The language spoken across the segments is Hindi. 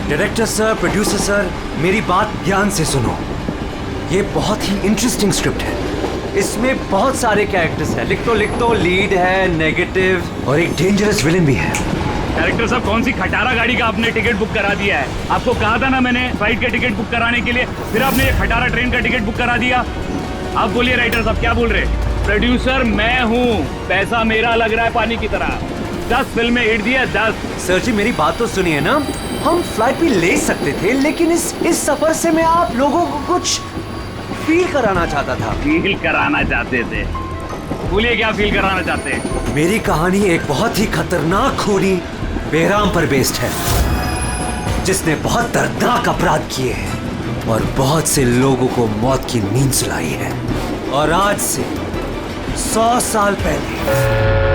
डायरेक्टर सर, प्रोड्यूसर सर, मेरी बात ध्यान से सुनो। ये बहुत ही इंटरेस्टिंग स्क्रिप्ट है। इसमें बहुत सारे कैरेक्टर्स हैं। लिख तो लीड है, नेगेटिव और एक डेंजरस विलेन भी है। डायरेक्टर साहब, कौन सी खटारा गाड़ी का आपने टिकट बुक करा दिया है? आपको कहा था ना मैंने फ्लाइट का टिकट बुक कराने के लिए, फिर आपने ये खटारा ट्रेन का टिकट बुक करा दिया। आप बोलिए राइटर साहब, क्या बोल रहे हैं? प्रोड्यूसर मैं हूँ, पैसा मेरा लग रहा है पानी की तरह। 10 फिल्में हिट दी है, 10। सर जी मेरी बात तो सुनिए ना, हम फ्लाइट भी ले सकते थे, लेकिन इस सफर से मैं आप लोगों को कुछ फील कराना चाहता था। फील कराना चाहते थे? बोलिए क्या फील कराना चाहते हैं? मेरी कहानी एक बहुत ही खतरनाक खूनी बेराम पर बेस्ड है, जिसने बहुत दर्दनाक अपराध किए हैं और बहुत से लोगों को मौत की नींद सुलाई है। और आज से 100 साल पहले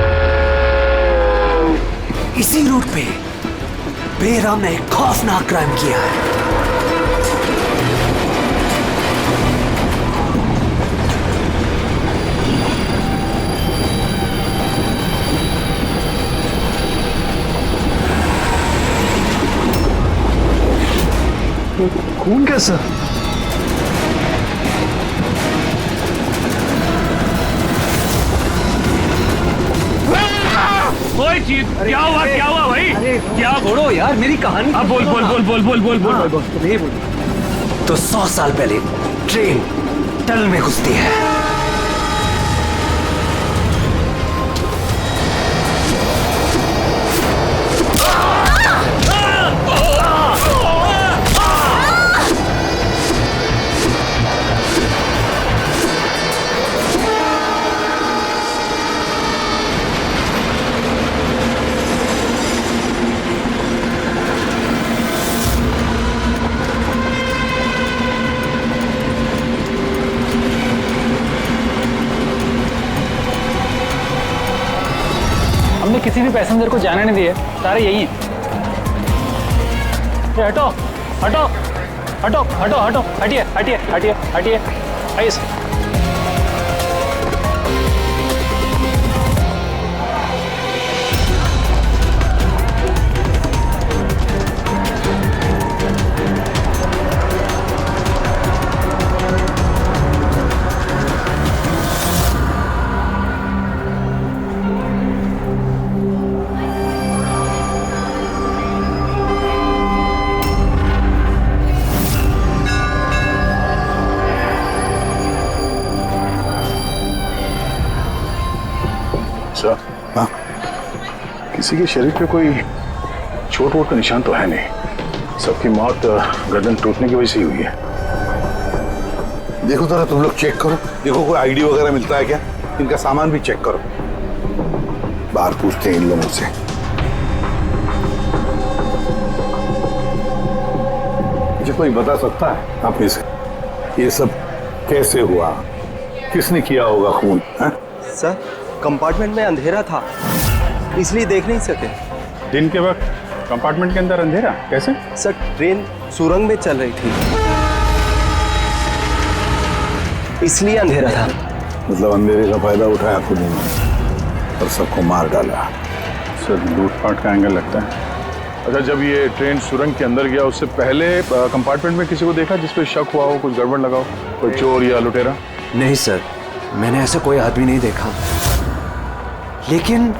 इसी रूट पे बेराम ने एक खौफनाक क्राइम किया है। खून कैसा? क्या हुआ भाई? क्या? छोड़ो यार मेरी कहानी। अब बोल। तो 100 साल पहले ट्रेन टनल में घुसती है। हमने किसी भी पैसेंजर को जाने नहीं दिए, सारे यही हैं। हटो हटो हटो हटो हटो, हटिए हटिए हटिए हटिए, आइए। हाँ, किसी के शरीर पे कोई चोट वोट का निशान तो है नहीं। सबकी मौत गर्दन टूटने की वजह से ही हुई है। देखो जरा तुम लोग चेक करो, देखो कोई आईडी वगैरह मिलता है क्या। इनका सामान भी चेक करो। बाहर पूछते हैं इन लोगों से। मुझे कोई बता सकता है आप में से ये सब कैसे हुआ, किसने किया होगा खून? सर कंपार्टमेंट में अंधेरा था, इसलिए देख नहीं सके। दिन के वक्त कंपार्टमेंट के अंदर अंधेरा कैसे? सर ट्रेन सुरंग में चल रही थी, इसलिए अंधेरा था। मतलब अंधेरे का फायदा उठाया खुद ने और सबको मार डाला। सर लूटपाट का एंगल लगता है। अच्छा, जब ये ट्रेन सुरंग के अंदर गया उससे पहले कंपार्टमेंट में किसी को देखा जिस पे शक हुआ हो, कुछ गड़बड़ लगा हो, कोई चोर या लुटेरा? नहीं सर, मैंने ऐसा कोई आदमी नहीं देखा, लेकिन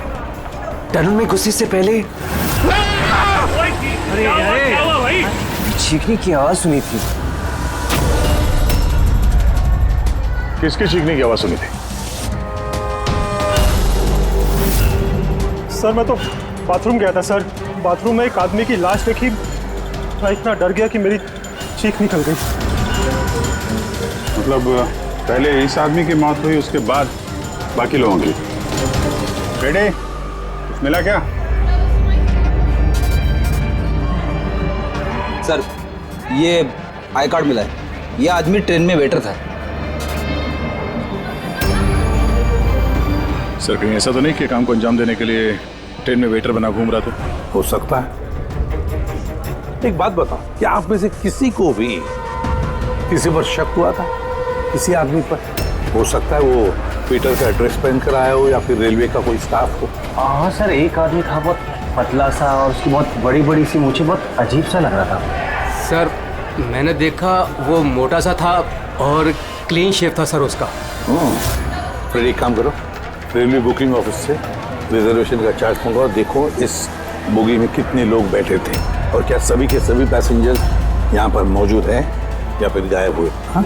टनल में घुसने से पहले क्या हुआ भाई? चीखने की आवाज सुनी थी। किसके चीखने की आवाज सुनी थी? सर मैं तो बाथरूम गया था सर, बाथरूम में एक आदमी की लाश देखी, मैं इतना डर गया कि मेरी चीख निकल गई। मतलब पहले इस आदमी की मौत हुई, उसके बाद बाकी लोगों की। बेटे मिला क्या? सर ये आई कार्ड मिला है, ये आदमी ट्रेन में वेटर था। सर कहीं ऐसा तो नहीं कि काम को अंजाम देने के लिए ट्रेन में वेटर बना घूम रहा था? हो सकता है। एक बात बताओ, क्या आप में से किसी को भी किसी पर शक हुआ था, किसी आदमी पर? हो सकता है वो पीटर का एड्रेस पहन कर आया हो या फिर रेलवे का कोई स्टाफ हो। हाँ सर, एक आदमी था, बहुत पतला सा और उसकी बहुत बड़ी बड़ी सी मूछें, बहुत अजीब सा लग रहा था। सर मैंने देखा वो मोटा सा था और क्लीन शेव था सर उसका। फिर एक काम करो, रेलवे बुकिंग ऑफिस से रिजर्वेशन का चार्ट मंगाओ, देखो इस बोगी में कितने लोग बैठे थे और क्या सभी के सभी पैसेंजर्स यहाँ पर मौजूद हैं या फिर गायब हुए। हाँ?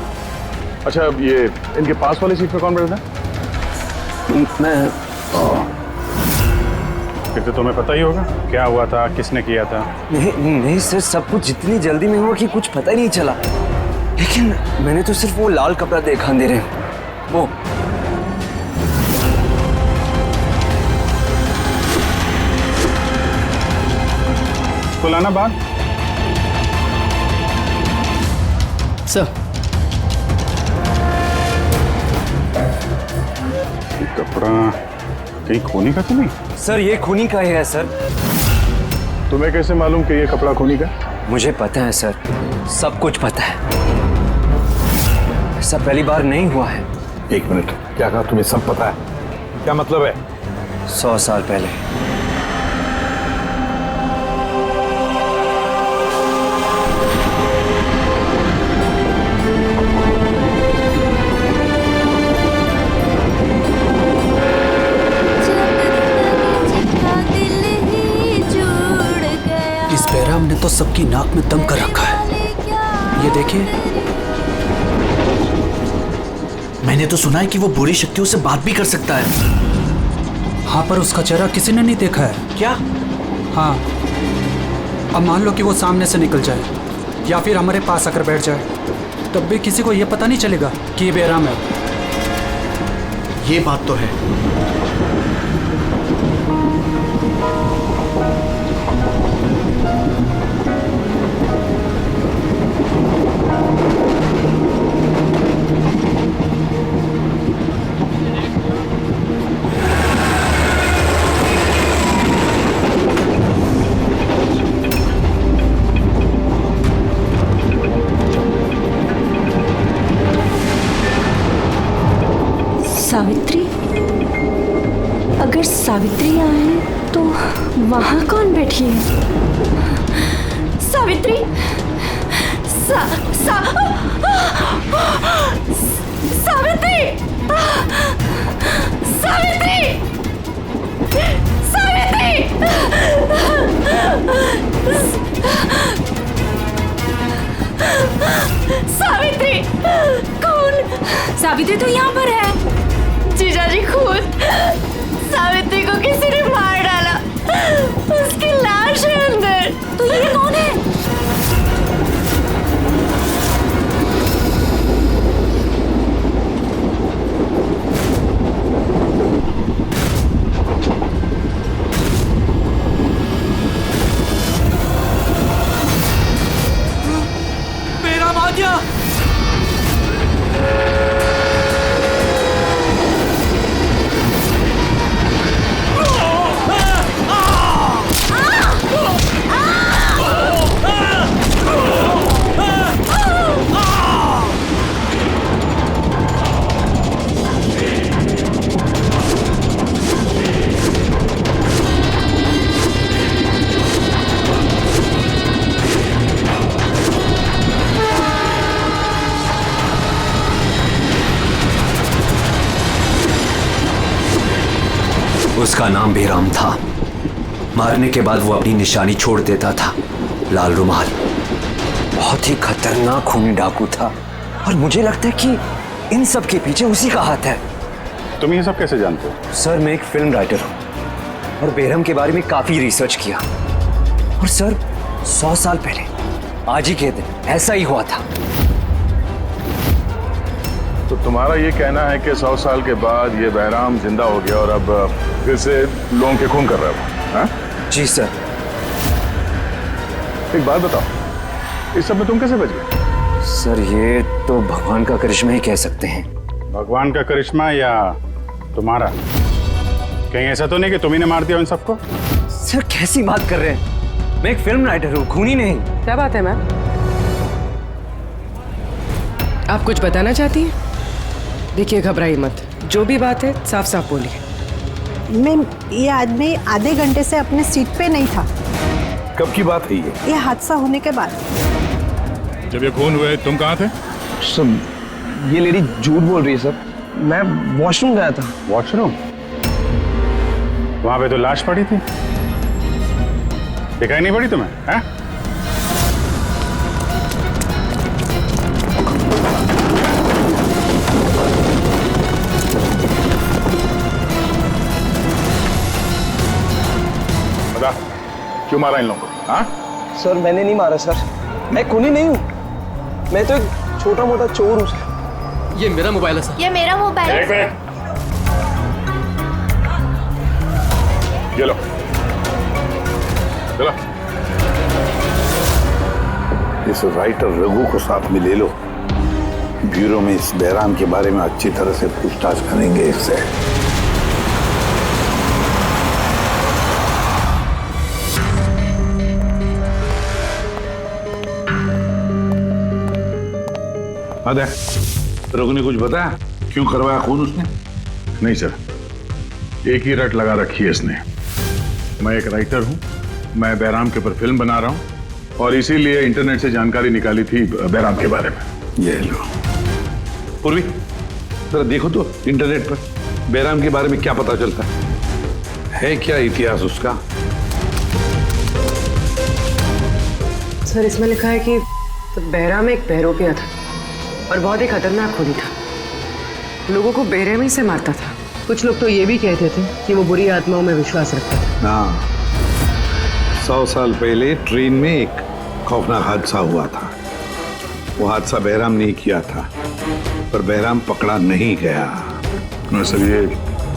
अच्छा, ये इनके पास वाली सीट पे कौन बैठा था? मैं फिर तो तुम्हें पता ही होगा क्या हुआ था, किसने किया था। नहीं सर, सब कुछ जितनी जल्दी में हुआ कि कुछ पता ही नहीं चला। लेकिन मैंने तो सिर्फ वो लाल कपड़ा देखा अंधेरे में, वो। बुलाना बात। सर कपड़ा कहीं खूनी का तो नहीं? सर ये खूनी का ही है सर। तुम्हें कैसे मालूम कि ये कपड़ा खूनी का? मुझे पता है सर, सब कुछ पता है। ऐसा पहली बार नहीं हुआ है। एक मिनट, क्या कहा? तुम्हें सब पता है? क्या मतलब है? 100 साल पहले इस बैराम ने तो सबकी नाक में दम कर रखा है। ये देखिए, मैंने तो सुना है कि वो बुरी शक्तियों से बात भी कर सकता है। हाँ पर उसका चेहरा किसी ने नहीं देखा है। क्या? हाँ, अब मान लो कि वो सामने से निकल जाए या फिर हमारे पास आकर बैठ जाए, तब भी किसी को ये पता नहीं चलेगा कि ये बैराम है। ये बात तो है। सावित्री? अगर सावित्री आए तो वहां कौन बैठी है? सावित्री! सावित्री! सावित्री! सावित्री! सावित्री! कौन? सावित्री तो यहाँ पर है। जीजाजी, खून! सावित्री को किसी ने मार डाला, उसकी लाश है अंदर। तो ये कौन है? मेरा आ गया। उसका नाम बेराम था। मारने के बाद वो अपनी निशानी छोड़ देता था, लाल रुमाल। बहुत ही खतरनाक खूनी डाकू था और मुझे लगता है कि इन सब के पीछे उसी का हाथ है। तुम ये सब कैसे जानते हो? सर मैं एक फिल्म राइटर हूँ और बेरहम के बारे में काफी रिसर्च किया। और सर 100 साल पहले आज ही के दिन ऐसा ही हुआ था। तो तुम्हारा ये कहना है कि 100 साल के बाद ये बहराम जिंदा हो गया और अब फिर से लोगों के खून कर रहा है? हाँ? जी सर। एक बात बताओ, इस सब में तुम कैसे बच गए? सर ये तो भगवान का करिश्मा ही कह सकते हैं। भगवान का करिश्मा या तुम्हारा? कहीं ऐसा तो नहीं कि तुम ही ने मार दिया उन सबको? सर कैसी बात कर रहे हैं? मैं एक फिल्म राइटर हूँ, खूनी नहीं। क्या बात है मैम? आप कुछ बताना चाहती हैं? देखिए घबराइए मत, जो भी बात है साफ साफ बोलिए। मैम, ये आदमी आधे घंटे से अपने सीट पे नहीं था। कब की बात है ये हादसा होने के बाद। जब ये खून हुए तुम कहाँ थे? सर ये लेडी झूठ बोल रही है सर। मैं वॉशरूम गया था। वॉशरूम? वहां पे तो लाश पड़ी थी, दिखाई नहीं पड़ी तुम्हें? हैं? बता, क्यों मारा इन लोगों को? हाँ? सर मैंने नहीं मारा सर, मैं खूनी नहीं हूँ, मैं तो एक छोटा मोटा चोर हूँ सर। ये मेरा मोबाइल है सर। ये मेरा मोबाइल है। ये लो, चलो। इस राइटर रघु को साथ में ले लो, ब्यूरो में इस बहराम के बारे में अच्छी तरह से पूछताछ करेंगे इससे। अरे रघु ने कुछ बताया क्यों करवाया खून उसने? नहीं सर, एक ही रट लगा रखी है इसने। मैं एक राइटर हूँ, मैं बहराम के ऊपर फिल्म बना रहा हूँ और इसीलिए इंटरनेट से जानकारी निकाली थी बहराम के बारे में। ये लो पूर्वी, जरा देखो तो इंटरनेट पर बहराम के बारे में क्या पता चलता है क्या इतिहास उसका? सर इसमें लिखा है कि बहराम एक बहरोपिया था और बहुत ही खतरनाक खूनी था। लोगों को बेरहमी से मारता था। कुछ लोग तो ये भी कहते थे कि वो बुरी आत्माओं में विश्वास रखता था। हाँ, 100 साल पहले ट्रेन में एक खौफनाक हादसा हुआ था। वो हादसा बहराम ने किया था, पर बहराम पकड़ा नहीं गया। सर ये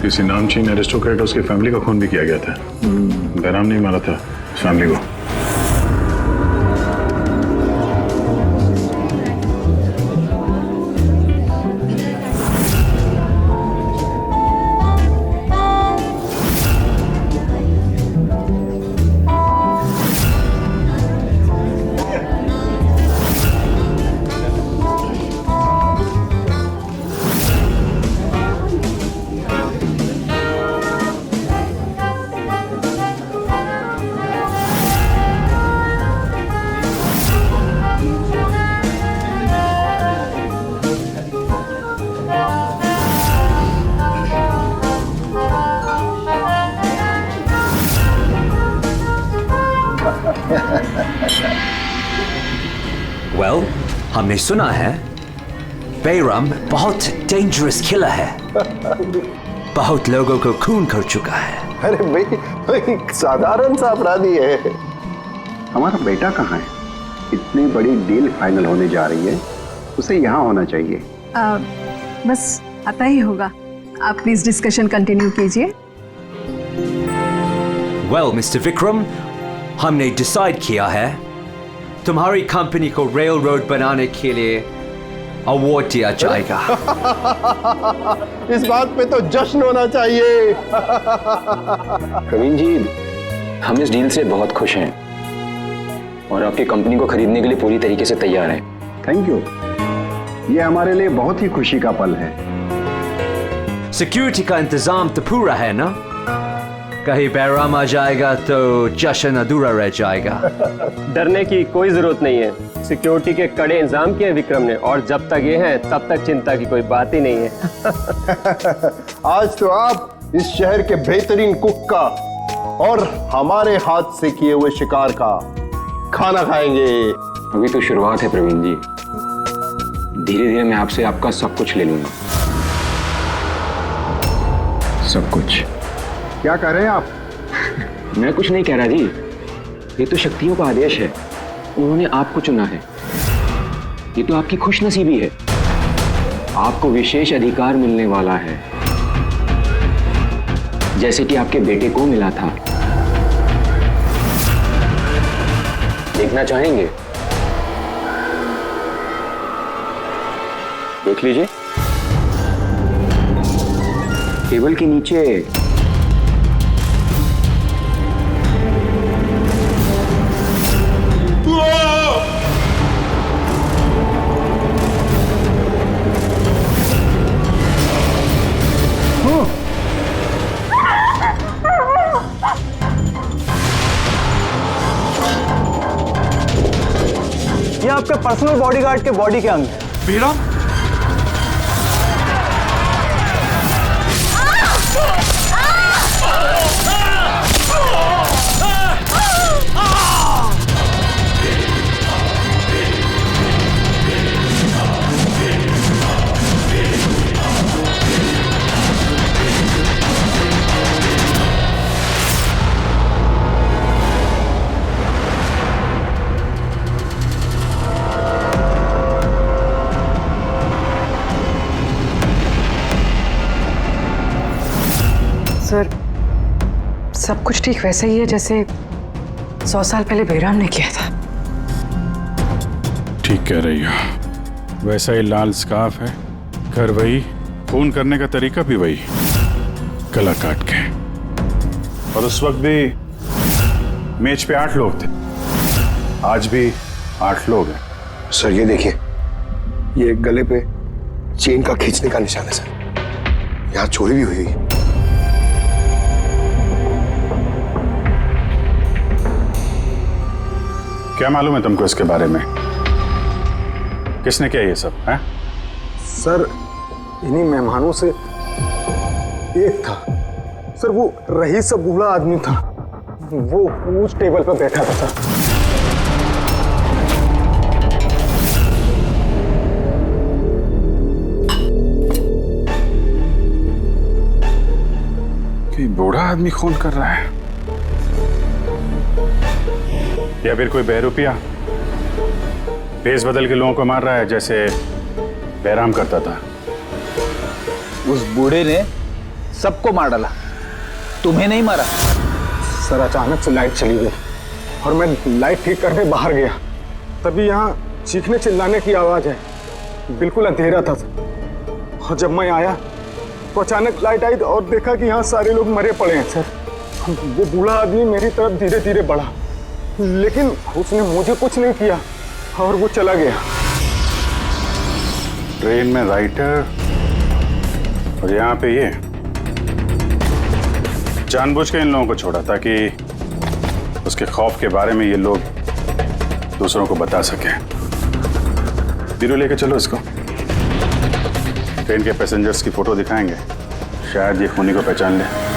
किसी नामचीन एरिस्टोक्रेट, उसकी फैमिली का खून भी किया गया था। बहराम नहीं मारा था फैमिली को। वेल, हमने सुना है बेराम बहुत डेंजरस किलर है। बहुत लोगों को खून कर चुका है। अरे भाई साधारण सा अपराधी है। हमारा बेटा कहाँ है? इतनी बड़ी डील फाइनल होने जा रही है, उसे यहाँ होना चाहिए। बस आता ही होगा। आप प्लीज डिस्कशन कंटिन्यू कीजिए। वेल मिस्टर विक्रम, हमने डिसाइड किया है तुम्हारी कंपनी को रेल रोड बनाने के लिए अवार्ड दिया जाएगा। इस बात पे तो जश्न होना चाहिए। प्रवीण जी, हम इस डील से बहुत खुश हैं और आपकी कंपनी को खरीदने के लिए पूरी तरीके से तैयार हैं। थैंक यू, ये हमारे लिए बहुत ही खुशी का पल है। सिक्योरिटी का इंतजाम तो पूरा है ना? कहीं बैराम आ जाएगा तो जश्न अधूरा रह जाएगा। डरने की कोई जरूरत नहीं है। सिक्योरिटी के कड़े इंतजाम किए विक्रम ने, और जब तक ये हैं तब तक चिंता की कोई बात ही नहीं है। आज तो आप इस शहर के बेहतरीन कुक का और हमारे हाथ से किए हुए शिकार का खाना खाएंगे। अभी तो शुरुआत है प्रवीण जी, धीरे धीरे मैं आपसे आपका सब कुछ ले लूंगा। सब कुछ। क्या कह रहे हैं आप? मैं कुछ नहीं कह रहा जी, ये तो शक्तियों का आदेश है। उन्होंने आपको चुना है, ये तो आपकी खुशनसीबी है। आपको विशेष अधिकार मिलने वाला है, जैसे कि आपके बेटे को मिला था। देखना चाहेंगे? देख लीजिए, टेबल के नीचे पर्सनल बॉडीगार्ड के बॉडी के अंग। बेराम? सर, सब कुछ ठीक वैसे ही है जैसे 100 साल पहले बेराम ने किया था। ठीक कह रही हो। वैसा ही लाल स्कार्फ है, घर वही, खून करने का तरीका भी वही, गला काट के। और उस वक्त भी मेज पे 8 लोग थे, आज भी 8 लोग हैं। सर ये देखिए, ये गले पे चेन का खींचने का निशान है सर। यहाँ चोरी भी हुई है। क्या मालूम है तुमको इसके बारे में? किसने किया ये सब है? सर इन्हीं मेहमानों से एक था सर, वो रईस सा बूढ़ा आदमी था, वो उस टेबल पर बैठा था सर। कि बूढ़ा आदमी खून कर रहा है या फिर कोई बहरूपिया भेस बदल के लोगों को मार रहा है जैसे बैराम करता था। उस बूढ़े ने सबको मार डाला, तुम्हें नहीं मारा। सर अचानक से लाइट चली गई और मैं लाइट ठीक करने बाहर गया, तभी यहाँ चीखने चिल्लाने की आवाज है। बिल्कुल अंधेरा था और जब मैं आया तो अचानक लाइट आई और देखा कि यहाँ सारे लोग मरे पड़े हैं सर। वो बूढ़ा आदमी मेरी तरफ धीरे धीरे बढ़ा, लेकिन उसने मुझे कुछ नहीं किया और वो चला गया। ट्रेन में राइटर और यहाँ पे ये जानबूझ के इन लोगों को छोड़ा ताकि उसके खौफ के बारे में ये लोग दूसरों को बता सकें। बीरू लेके चलो इसको, ट्रेन के पैसेंजर्स की फोटो दिखाएंगे, शायद ये खूनी को पहचान ले।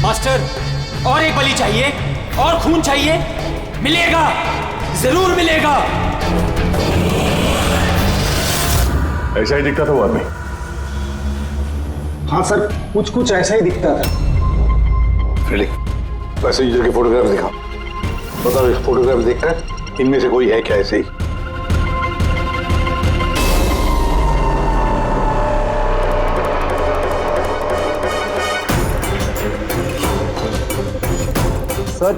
मास्टर, और एक बलि चाहिए, और खून चाहिए। मिलेगा, जरूर मिलेगा। ऐसा ही दिखता था वो आदमी। हाँ सर, कुछ कुछ ऐसा ही दिखता था। फ्रेडी, पैसेंजर के फोटोग्राफ दिखाओ। बताओ, इस फोटोग्राफ देखकर इनमें से कोई है क्या ऐसे ही? सर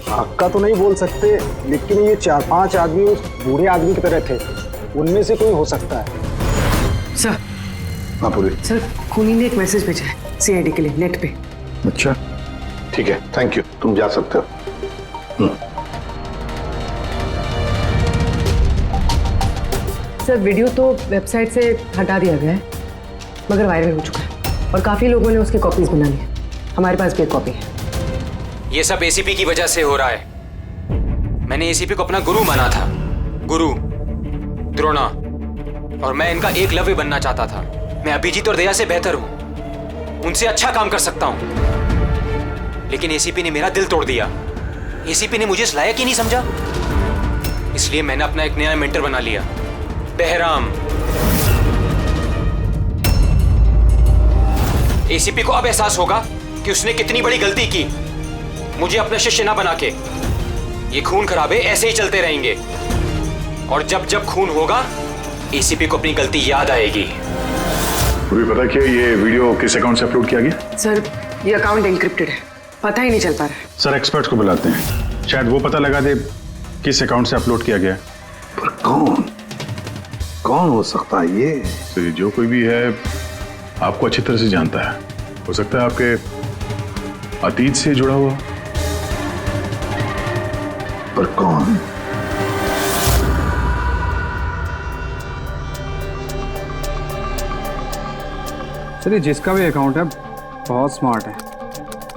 पक्का तो नहीं बोल सकते, लेकिन ये 4-5 आदमी उस बूढ़े आदमी की तरह थे, उनमें से कोई हो सकता है। सर, हाँ पूरी। सर खूनी ने एक मैसेज भेजा है सीआईडी के लिए नेट पे। अच्छा ठीक है, थैंक यू, तुम जा सकते हो। सर वीडियो तो वेबसाइट से हटा दिया गया है, मगर वायरल हो चुका है और काफी लोगों ने उसकी कॉपीज बना ली है। हमारे पास भी एक कॉपी है। ये सब एसीपी की वजह से हो रहा है। मैंने एसीपी को अपना गुरु माना था, गुरु द्रोणा, और मैं इनका एकलव्य बनना चाहता था। मैं अभिजीत और दया से बेहतर हूं, उनसे अच्छा काम कर सकता हूं, लेकिन एसीपी ने मेरा दिल तोड़ दिया। एसीपी ने मुझे इस लायक ही नहीं समझा, इसलिए मैंने अपना एक नया मेंटर बना लिया, बहराम। एसीपी को अब एहसास होगा कि उसने कितनी बड़ी गलती की, मुझे अपना शिष्य ना बना के। ये खून खराबे ऐसे ही चलते रहेंगे, और जब जब खून होगा एसीपी को अपनी गलती याद आएगी। पूरी पता क्या ये वीडियो किस अकाउंट से अपलोड किया गया? सर ये अकाउंट एन्क्रिप्टेड है, पता ही नहीं चल पा रहा है। सर एक्सपर्ट्स को बुलाते हैं, शायद वो पता लगा दे किस अकाउंट से अपलोड किया गया। पर कौन हो सकता है ये? तो जो कोई भी है आपको अच्छी तरह से जानता है। हो सकता है आपके अतीत से जुड़ा हुआ। पर कौन? चलिए, जिसका भी अकाउंट है बहुत स्मार्ट है।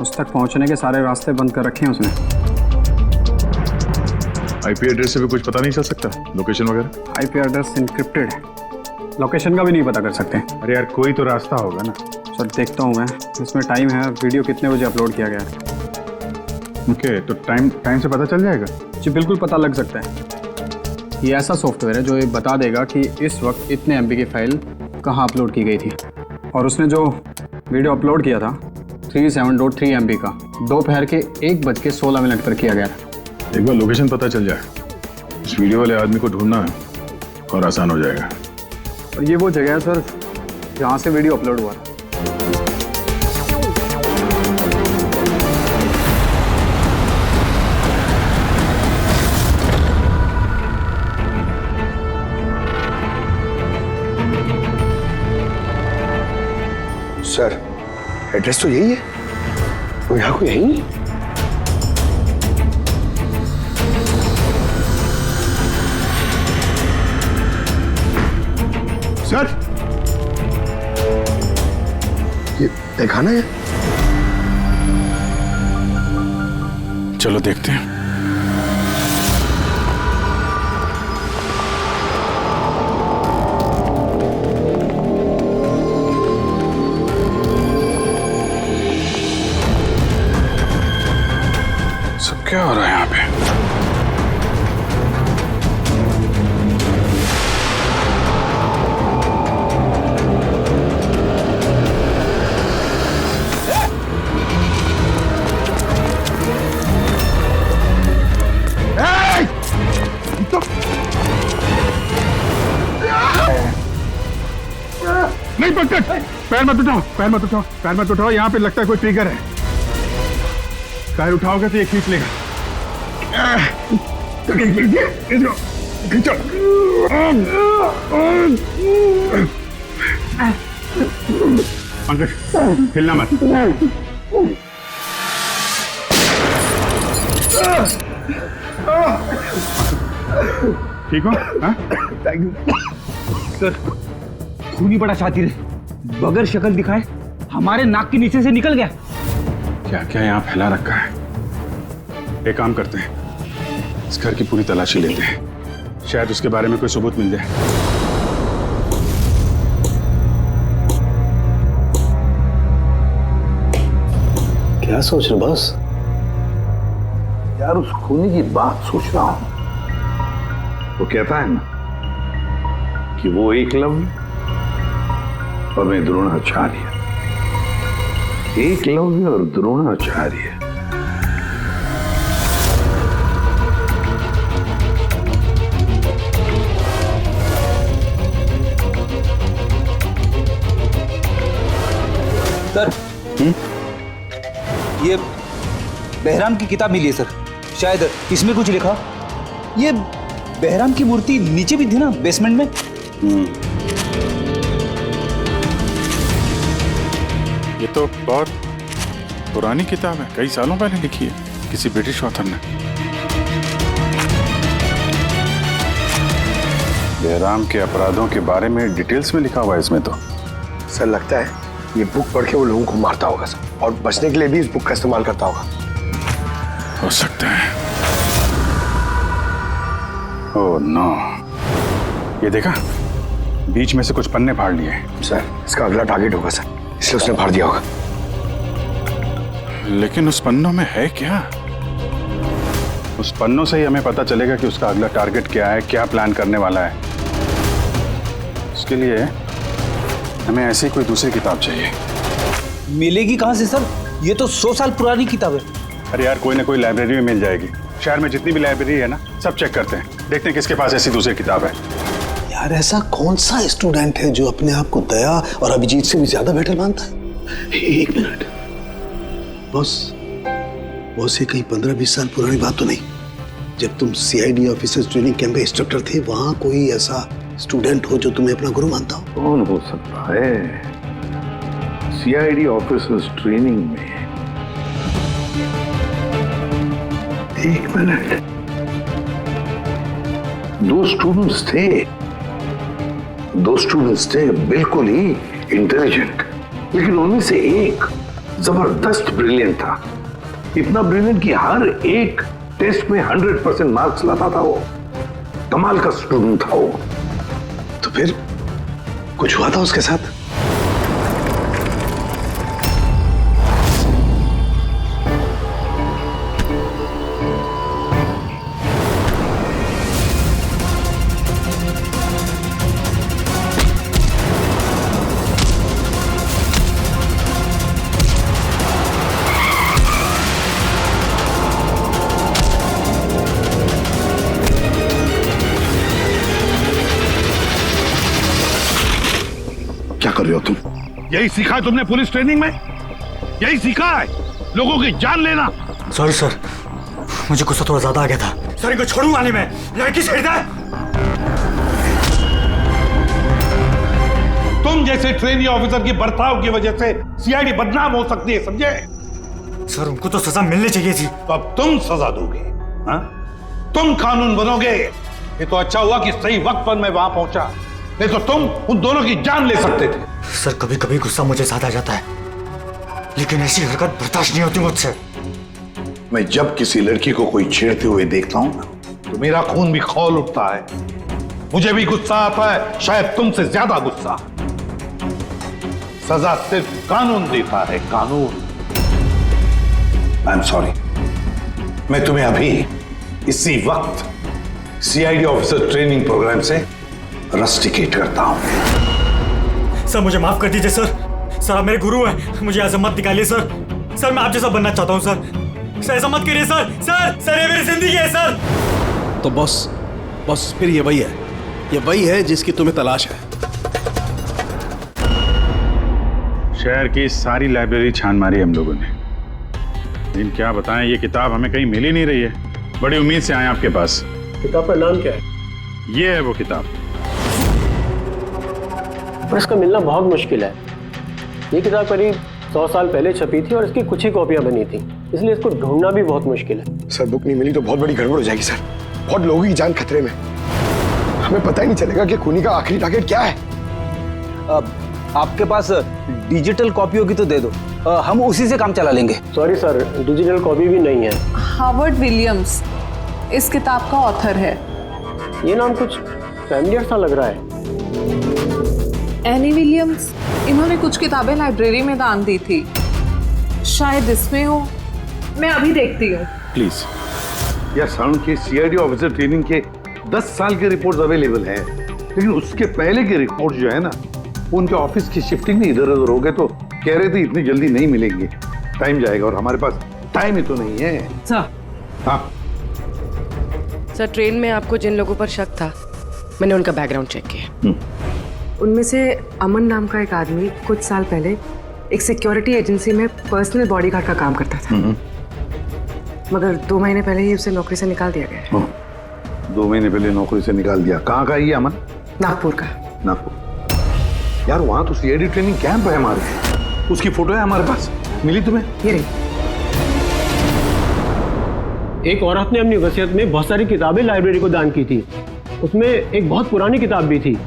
उस तक पहुंचने के सारे रास्ते बंद कर रखे हैं उसने। आईपी एड्रेस से भी कुछ पता नहीं चल सकता? लोकेशन वगैरह? आईपी एड्रेस इनक्रिप्टेड है, लोकेशन का भी नहीं पता कर सकते। अरे यार, कोई तो रास्ता होगा ना। सर देखता हूँ मैं, इसमें टाइम है, वीडियो कितने बजे अपलोड किया गया है। ओके, तो टाइम से पता चल जाएगा? जी बिल्कुल पता लग सकता है। ये ऐसा सॉफ्टवेयर है जो ये बता देगा कि इस वक्त इतने MB की फाइल कहाँ अपलोड की गई थी। और उसने जो वीडियो अपलोड किया था 37.3 MB का, दोपहर के 1:16 पर किया गया था। एक बार लोकेशन पता चल जाए, इस वीडियो वाले आदमी को ढूंढना और आसान हो जाएगा। और ये वो जगह है सर जहाँ से वीडियो अपलोड हुआ था। सर, एड्रेस तो यही है, वो यहाँ को यही है। सर, ये दिखाना है। चलो देखते हैं। सब क्या हो रहा है यहाँ पे? नहीं पकड़, पैर मत उठाओ, पैर मत उठाओ, पैर मत उठाओ। यहाँ पे लगता है कोई ट्रिगर है। पैर उठाओगे तो ये खींच लेगा। खींचो। पंकज, हिलना मत। ठीक हो? Thank you sir. खून ही बड़ा शातिर है, बगैर शक्ल दिखाए हमारे नाक के नीचे से निकल गया। क्या क्या यहाँ फैला रखा है। एक काम करते हैं, इस घर की पूरी तलाशी लेते हैं, शायद उसके बारे में कोई सबूत मिल जाए। क्या सोच रहे बॉस? यार, उस खूनी की बात सोच रहा हूं। वो कहता है ना कि वो एकलव्य और मैं द्रोणाचार्य। एकलव्य और द्रोणाचार्य। सर, ये बहराम की किताब मिली है सर। शायद इसमें कुछ लिखा। ये बहराम की मूर्ति नीचे भी थी ना, बेसमेंट में। ये तो बहुत पुरानी किताब है, कई सालों पहले लिखी है किसी ब्रिटिश ऑथर ने। बहराम के अपराधों के बारे में डिटेल्स में लिखा हुआ है इसमें तो। सर, लगता है ये बुक पढ़ के वो लोगों को मारता होगा सर, और बचने के लिए भी इस बुक का इस्तेमाल करता होगा। हो सकता है। ओह नो, ये देखा, बीच में से कुछ पन्ने फाड़ लिए। सर, इसका अगला टारगेट होगा सर, इसलिए उसने फाड़ दिया होगा। लेकिन उस पन्नों में है क्या? उस पन्नों से ही हमें पता चलेगा कि उसका अगला टारगेट क्या है, क्या प्लान करने वाला है। उसके लिए हमें ऐसी कोई दूसरी किताब चाहिए। मिलेगी कहां से सर? ये तो 100 साल पुरानी किताब है। अरे यार, कोई ना कोई लाइब्रेरी में मिल जाएगी। शहर में जितनी भी लाइब्रेरी है ना, सब चेक करते हैं, देखते हैं किसके पास ऐसी दूसरी किताब है। यार, ऐसा कौन सा स्टूडेंट है जो अपने आप को दया और अभिजीत से भी ज्यादा बेटर मानता है? एक मिनट बॉस, ये कहीं 15-20 साल पुरानी बात तो नहीं? जब तुम CID ऑफिसर्स ट्रेनिंग कैंप में इंस्ट्रक्टर थे, वहां कोई ऐसा स्टूडेंट हो जो तुम्हें अपना गुरु मानता हो? कौन हो सकता है? सीआईडी ऑफिसर्स ट्रेनिंग में 1 मिनट, 2 स्टूडेंट्स थे बिल्कुल ही इंटेलिजेंट, लेकिन उनमें से एक जबरदस्त ब्रिलियंट था। इतना ब्रिलियंट कि हर एक टेस्ट में 100% मार्क्स लाता था वो। कमाल का स्टूडेंट था वो। तो फिर कुछ हुआ था उसके साथ? क्या कर रहे हो तुम? यही सीखा है तुमने पुलिस ट्रेनिंग में? यही सीखा है लोगों की जान लेना? सॉरी सर, मुझे गुस्सा थोड़ा ज्यादा आ गया था। सर इनको छोड़ूंगा नहीं मैं, लड़की छेड़ दे। तुम जैसे ट्रेनी ऑफिसर की बर्ताव की वजह से सीआईडी बदनाम हो सकती है, समझे? सर उनको तो सजा मिलनी चाहिए थी। तो अब तुम सजा दोगे? हाँ? तुम कानून बनोगे? ये तो अच्छा हुआ कि सही वक्त पर मैं वहां पहुंचा, नहीं तो तुम उन दोनों की जान ले सकते थे। सर कभी कभी गुस्सा मुझे ज्यादा आ जाता है, लेकिन ऐसी हरकत बर्दाश्त नहीं होती मुझसे। मैं जब किसी लड़की को कोई छेड़ते हुए देखता हूं तो मेरा खून भी खौल उठता है, मुझे भी गुस्सा आता है, शायद तुमसे ज्यादा गुस्सा। सजा सिर्फ कानून देता है, कानून। आई एम सॉरी, मैं तुम्हें अभी इसी वक्त सीआईडी ऑफिसर ट्रेनिंग प्रोग्राम से रस्टिकेट करता हूं। सर मुझे माफ कर दीजिए सर। सर आप मेरे गुरु हैं, मुझे ऐसा मत निकालिए सर। सर मैं आप जैसा बनना चाहता हूं सर। सर ऐसा मत करिए सर। सर ये मेरी जिंदगी है सर। तो बस फिर ये वही है जिसकी तुम्हें तलाश है। शहर की सारी लाइब्रेरी छान मारी हम लोगों ने, लेकिन क्या बताएं, ये किताब हमें कहीं मिल ही नहीं रही है। बड़ी उम्मीद से आए आपके पास। किताब का नाम क्या है? ये है वो किताब। और इसका मिलना बहुत मुश्किल है। ये किताब करीब 100 साल पहले छपी थी और इसकी कुछ ही कॉपियां बनी थी, इसलिए इसको ढूंढना भी बहुत मुश्किल है। सर बुक नहीं मिली तो बहुत बड़ी गड़बड़ हो जाएगी सर। बहुत लोगों की जान खतरे में, हमें पता ही नहीं चलेगा कि खूनी का आखिरी टारगेट क्या है। आपके पास डिजिटल कॉपी होगी तो दे दो, हम उसी से काम चला लेंगे। सॉरी सर, डिजिटल कॉपी भी नहीं है। हार्वर्ड विलियम्स इस किताब का ऑथर है। ये नाम कुछ फैमिलियर सा लग रहा है। एनी विलियम्स, इन्होंने कुछ किताबें लाइब्रेरी में दान दी थी, शायद इसमें हो। मैं अभी देखती हूँ। प्लीज। यार साउंड के सीआईडी ऑफिसर ट्रेनिंग के 10 साल के रिपोर्ट्स अवेलेबल है, लेकिन उसके पहले के रिपोर्ट जो है ना, उनके ऑफिस की शिफ्टिंग में इधर उधर हो गए, तो कह रहे थे इतनी जल्दी नहीं मिलेंगे, टाइम जाएगा, और हमारे पास टाइम ही तो नहीं है। सर। हाँ सर, ट्रेन में आपको जिन लोगों पर शक था, मैंने उनका बैकग्राउंड चेक किया। उनमें से अमन नाम का एक आदमी कुछ साल पहले एक सिक्योरिटी एजेंसी में पर्सनल बॉडीगार्ड का काम करता था, मगर 2 महीने पहले ही उसे नौकरी से निकाल दिया गया। 2 महीने पहले नौकरी से निकाल दिया। कहाँ का ये अमन? नागपुर का। नागपुर। यार वहां तो सीआईडी ट्रेनिंग कैंप है हमारे, उसकी फोटो है हमारे पास, मिली तुम्हें? ये रही। एक औरत ने अपनी वसीयत में बहुत सारी किताबें लाइब्रेरी को दान की थी। उसमें एक बहुत पुरानी किताब भी थी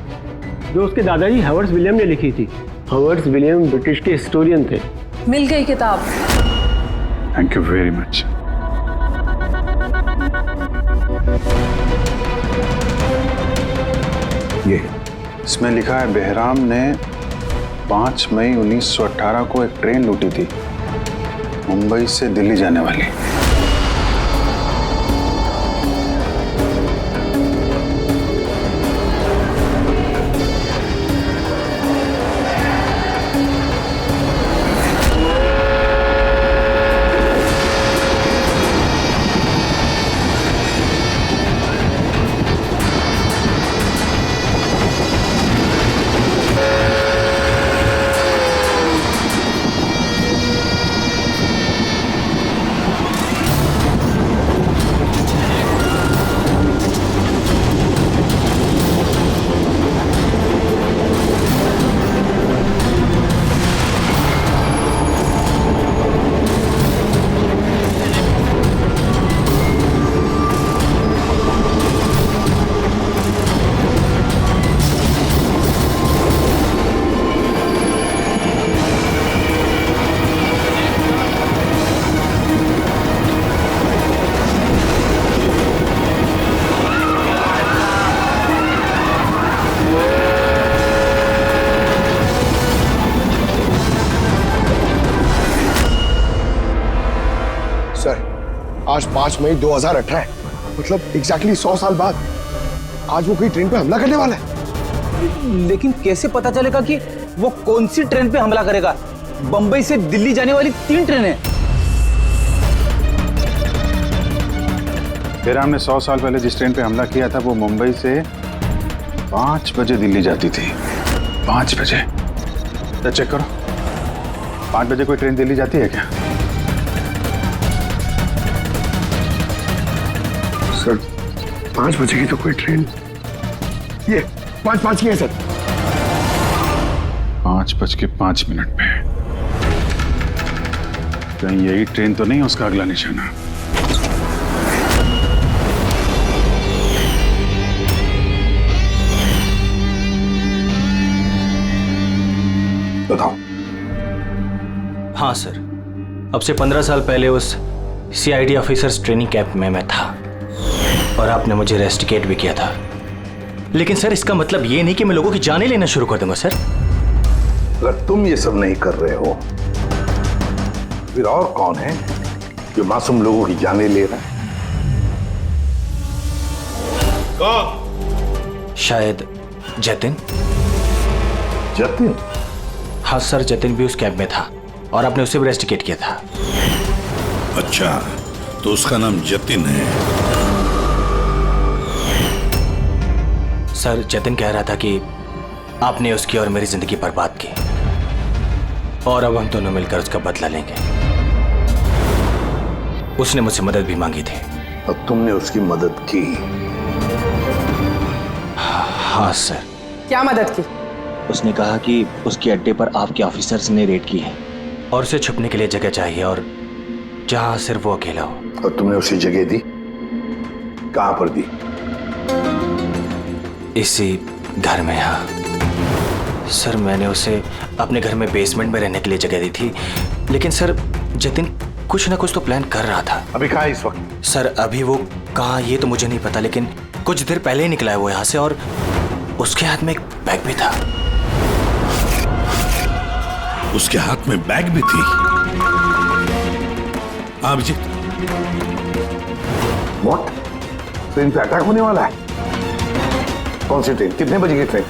जो उसके दादाजी हावर्ड विलियम ने लिखी थी। हावर्ड विलियम ब्रिटिश के हिस्टोरियन थे। मिल गई किताब। Thank you very much. ये इसमें लिखा है, बेहराम ने 5 मई 1918 को एक ट्रेन लूटी थी, मुंबई से दिल्ली जाने वाली। आज 5 मई 2018 है, मतलब एग्जैक्टली 100 साल बाद आज वो कोई ट्रेन पे हमला करने वाला है। लेकिन कैसे पता चलेगा कि वो कौन सी ट्रेन पे हमला करेगा? बंबई से दिल्ली जाने वाली 3 ट्रेनें। बेराम ने 100 साल पहले जिस ट्रेन पे हमला किया था वो मुंबई से 5 बजे दिल्ली जाती थी। 5 बजे। तो चेक करो, 5 बजे कोई ट्रेन दिल्ली जाती है क्या? सर 5 बजे की तो कोई ट्रेन, ये 5:05 की है सर। 5:05 पे। कहीं यही ट्रेन तो नहीं उसका अगला निशाना? बताओ। हाँ सर, अब से 15 साल पहले उस CID ऑफिसर्स ट्रेनिंग कैंप में मैं था और आपने मुझे रेस्टिकेट भी किया था। लेकिन सर इसका मतलब ये नहीं कि मैं लोगों की जानें लेना शुरू कर दूंगा सर। अगर तुम ये सब नहीं कर रहे हो फिर और कौन है जो मासूम लोगों की जानें ले रहा है? कौन? शायद जतिन। जतिन? हाँ सर, जतिन भी उस कैंप में था और आपने उसे भी रेस्टिकेट किया था। अच्छा, तो उसका नाम जतिन है? सर जतिन कह रहा था कि आपने उसकी और मेरी जिंदगी बर्बाद की और अब हम दोनों मिलकर उसका बदला लेंगे। उसने मुझसे मदद भी मांगी थी। और तुमने उसकी मदद की? हाँ सर। क्या मदद की? उसने कहा कि उसके अड्डे पर आपके ऑफिसर्स ने रेड की है और उसे छुपने के लिए जगह चाहिए और जहां सिर्फ वो अकेला हो। और तुमने उसे जगह दी? कहां पर दी? इसी घर में। हाँ सर, मैंने उसे अपने घर में बेसमेंट में रहने के लिए जगह दी थी, लेकिन सर जतिन कुछ ना कुछ तो प्लान कर रहा था। अभी कहाँ है इस वक्त? सर अभी वो कहाँ ये तो मुझे नहीं पता, लेकिन कुछ देर पहले ही निकला है वो यहाँ से और उसके हाथ में एक बैग भी था। उसके हाथ में बैग भी थी? अभिजीत, व्हाट? ट्रेन पे अटैक होने वाला है? कौन सी ट्रेन? कितने बजे की ट्रेन?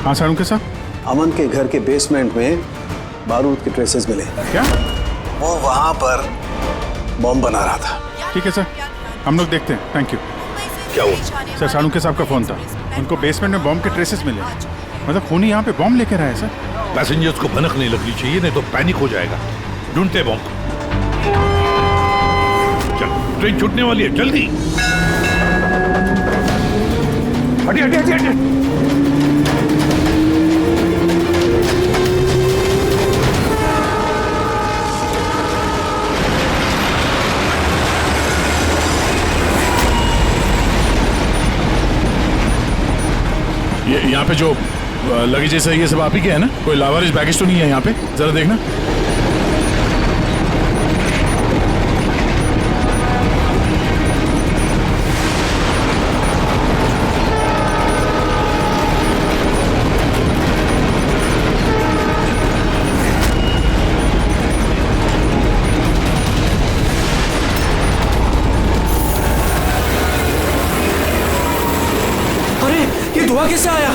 हाँ सारुण के साथ? अमन के घर के बेसमेंट में बारूद के ट्रेसेस मिले। क्या? वो वहां पर बॉम्ब बना रहा था। ठीक है सर, हम लोग देखते हैं। Thank you. क्या हुआ? सर सारुण के साहब का फोन था, उनको बेसमेंट में बॉम्ब के ट्रेसेस मिले। मतलब खूनी यहाँ पे बॉम्ब लेकर आए सर। पैसेंजर्स को भनक नहीं लगनी चाहिए, नहीं तो पैनिक हो जाएगा। ढूंढते बॉम्ब। चल, ट्रेन छूटने वाली है, जल्दी। हटिए हटिए हटिए हटिए। यहाँ पे जो लगेज है ये सब आप ही के है ना? कोई लावारिस बैगेज तो नहीं है यहाँ पे? जरा देखना। अरे ये धुआं कैसे आया?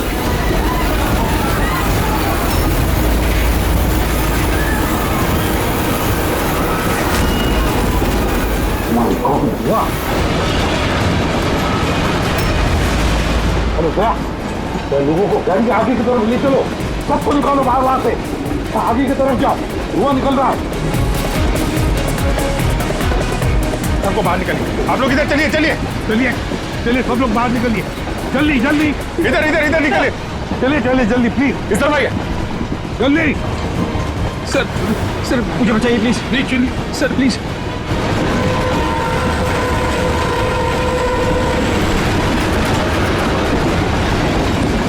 तो लोगों को घर के आगे की तरफ ले चलो, सबको निकालो बाहर, वहां से आगे की तरफ जाओ, धुआं निकल रहा है। सबको बाहर निकलिए। आप लोग इधर चलिए चलिए चलिए चलिए, सब लोग बाहर निकलिए जल्दी जल्दी। इधर इधर इधर निकलिए, चलिए चलिए जल्दी प्लीज। इस तरफ आइए जल्दी। सर सर मुझे बचाइए प्लीज। नहीं चलिए सर प्लीज।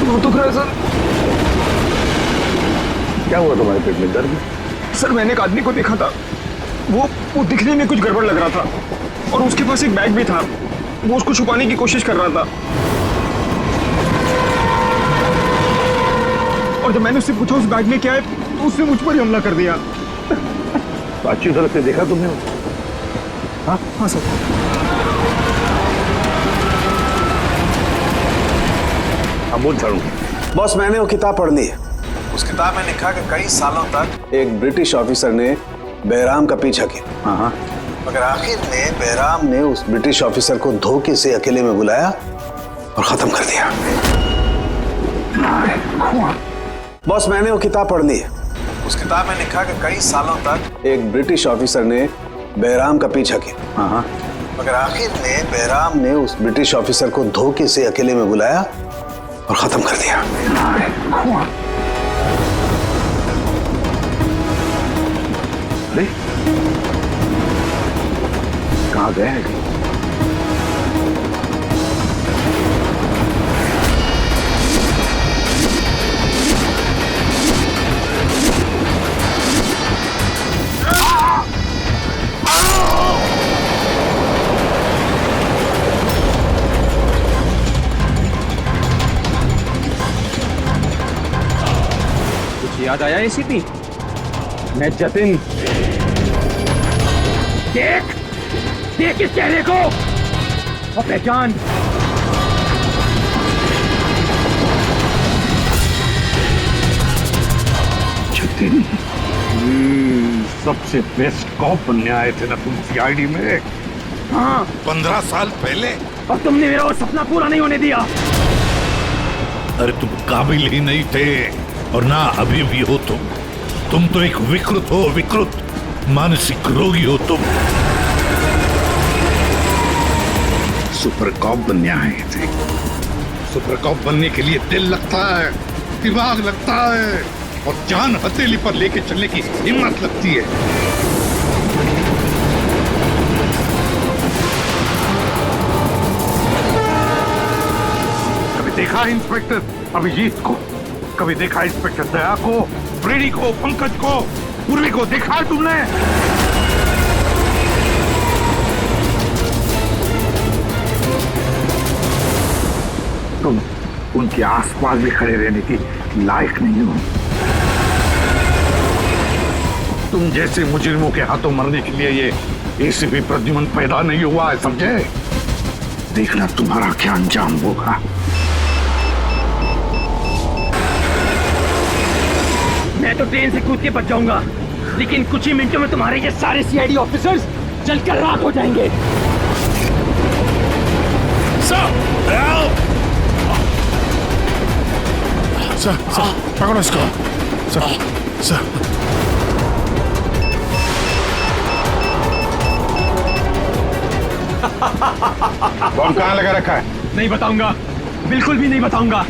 बहुत दुख रहा है सर। क्या हुआ तुम्हारे पेट में, दर्द? सर मैंने एक आदमी को देखा था, वो दिखने में कुछ गड़बड़ लग रहा था और उसके पास एक बैग भी था, वो उसको छुपाने की कोशिश कर रहा था। और जब मैंने उससे पूछा उस बैग में क्या है, तो उसने मुझ पर ही हमला कर दिया। तो अच्छी तरह से देखा तुमने? हाँ सर। अमूल झाड़ू। बॉस मैंने वो किताब पढ़ ली है। उस किताब में लिखा कि कई सालों तक एक ब्रिटिश ऑफिसर ने बहराम का पीछा किया। हाँ। मगर आखिर में बहराम ने उस ब्रिटिश ऑफिसर को धोखे से अकेले में बुलाया और खत्म कर दिया। बॉस मैंने वो किताब पढ़ ली है। उस किताब में लिखा कि कई सालों तक एक ब्रिटिश ऑफिसर ने बहराम का पीछा किया। हाँ। मगर आखिर में बहराम ने उस ब्रिटिश ऑफिसर को धोखे से अकेले में बुलाया और खत्म कर दिया। कहाँ गए हैं? कुछ याद आया एसीपी? मैं जतिन। देख इस चेहरे को और पहचान। जतिन, सबसे बेस्ट कॉप बनने आए थे ना तुम सीआईडी में? हाँ 15 साल पहले। और तुमने मेरा वो सपना पूरा नहीं होने दिया। अरे तुम काबिल ही नहीं थे और ना अभी भी हो। तुम तो एक विकृत हो, विकृत मानसिक रोगी हो तुम। सुपर कॉप बनने आए थे। सुपर कॉप बनने के लिए दिल लगता है, दिमाग लगता है और जान हथेली पर लेके चलने की हिम्मत लगती है। कभी देखा इंस्पेक्टर अभिजीत को? कभी देखा इंस्पेक्टर दया को, फ्रेडी को, पंकज को, पूर्वी को? देखा है तुमने? तुम उनके आसपास भी खड़े रहने की लायक नहीं हो। तुम जैसे मुजरिमों के हाथों मरने के लिए ये एसीपी प्रद्युमन पैदा नहीं हुआ है, समझे? देखना तुम्हारा क्या अंजाम होगा। मैं तो ट्रेन से कूद के बच जाऊंगा, लेकिन कुछ ही मिनटों में तुम्हारे ये सारे सीआईडी ऑफिसर्स जलकर राख हो जाएंगे। सर, पकड़ो इसको। सर। बम कहाँ लगा रखा है? नहीं बताऊंगा, बिल्कुल भी नहीं बताऊंगा।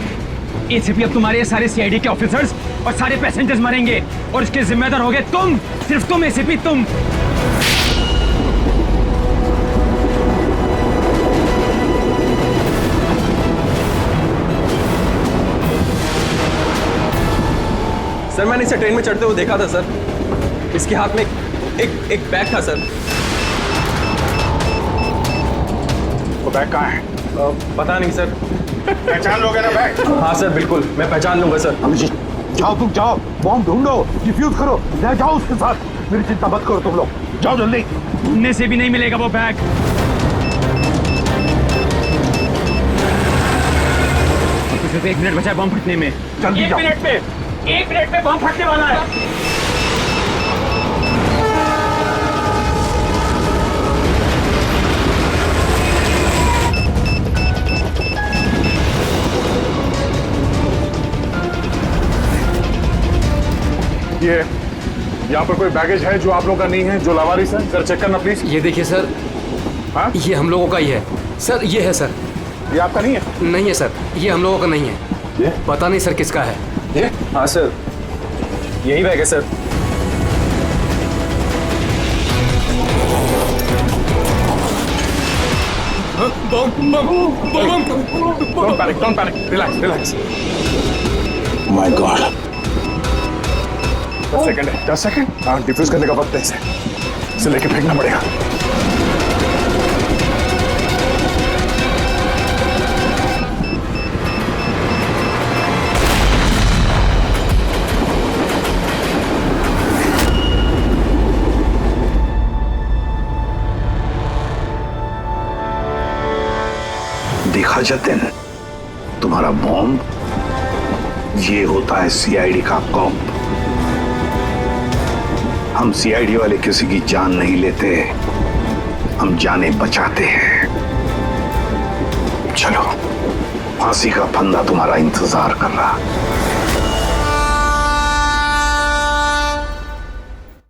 एसीपी अब तुम्हारे सारे सीआईडी के ऑफिसर्स और सारे पैसेंजर्स मरेंगे और इसके जिम्मेदार होगे तुम, सिर्फ तुम एसीपी, तुम। सर मैंने इसे ट्रेन में चढ़ते हुए देखा था सर। इसके हाथ में एक बैग था सर। वो बैग कहाँ है? पता नहीं सर। पहचान लोगे ना बैग? हाँ सर बिल्कुल, मैं पहचान लूंगा सर। अभिजीत जाओ, तुम जाओ, बॉम्ब ढूंढो, डिफ्यूज करो, ले जाओ उसके साथ। मेरी चिंता मत करो तुम लोग, जाओ जल्दी। ढूंढने से भी नहीं मिलेगा वो बैग। और सिर्फ 1 मिनट बचा है बम फटने में। जल्दी जाओ। 1 मिनट में बम फटने वाला है। ये यहाँ पर कोई बैगेज है जो आप लोग का नहीं है, जो लावारिस है? सर चेक करना प्लीज। ये देखिए सर, ये हम लोगों का ही है सर। ये है सर। ये आपका नहीं है? नहीं है सर, ये हम लोगों का नहीं है। ये पता नहीं सर किसका है। ये हाँ सर, यही बैग है sir. Don't panic. Relax. My God. 10 second है। 10 सेकंड? हाँ, डिफ्यूज करने का वक्त है इसे लेके फेंकना पड़ेगा। देखा जतिन, तुम्हारा बॉम्ब ये होता है सीआईडी का कॉप। हम सीआईडी वाले किसी की जान नहीं लेते, हम जाने बचाते हैं। चलो, फांसी का फंदा तुम्हारा इंतजार कर रहा।